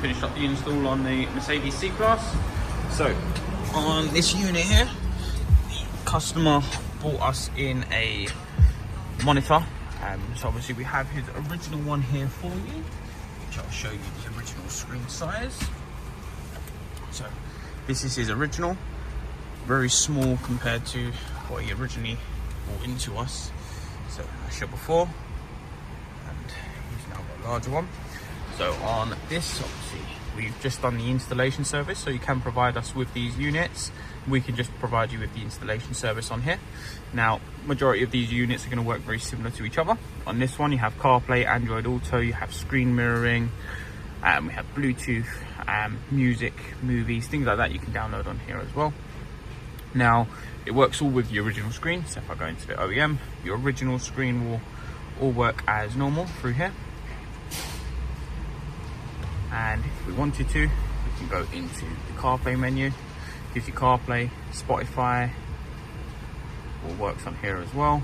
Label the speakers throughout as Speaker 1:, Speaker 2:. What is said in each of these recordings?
Speaker 1: finished up the install on the Mercedes C-Class. So on this unit here, the customer bought us in a monitor. So obviously we have his original one here for you, which I'll show you the original screen size. So this is his original, very small compared to what he originally brought into us. So I showed before, and he's now got a larger one. So on this, obviously, we've just done the installation service, so you can provide us with these units. We can just provide you with the installation service on here. Now, majority of these units are going to work very similar to each other. On this one, you have CarPlay, Android Auto, you have screen mirroring, we have Bluetooth, music, movies, things like that you can download on here as well. Now, it works all with the original screen. So if I go into the OEM, your original screen will all work as normal through here. And if we wanted to, we can go into the CarPlay menu. Gives you CarPlay, Spotify, all works on here as well.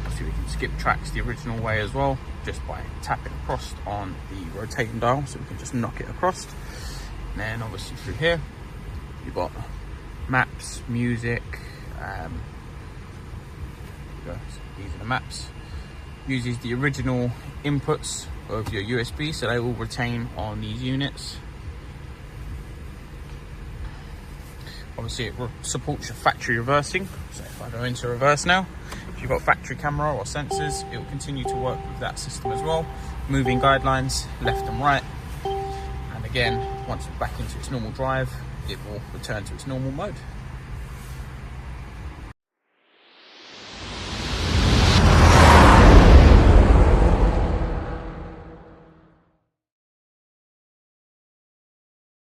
Speaker 1: Obviously we can skip tracks the original way as well, just by tapping across on the rotating dial, so we can just knock it across. And then obviously through here, you've got maps, music, these are the maps. Uses the original inputs of your USB, so they will retain on these units. Obviously it supports your factory reversing, so if I go into reverse now, if you've got factory camera or sensors, it will continue to work with that system as well. Moving guidelines left and right, and again, once it's back into its normal drive, it will return to its normal mode.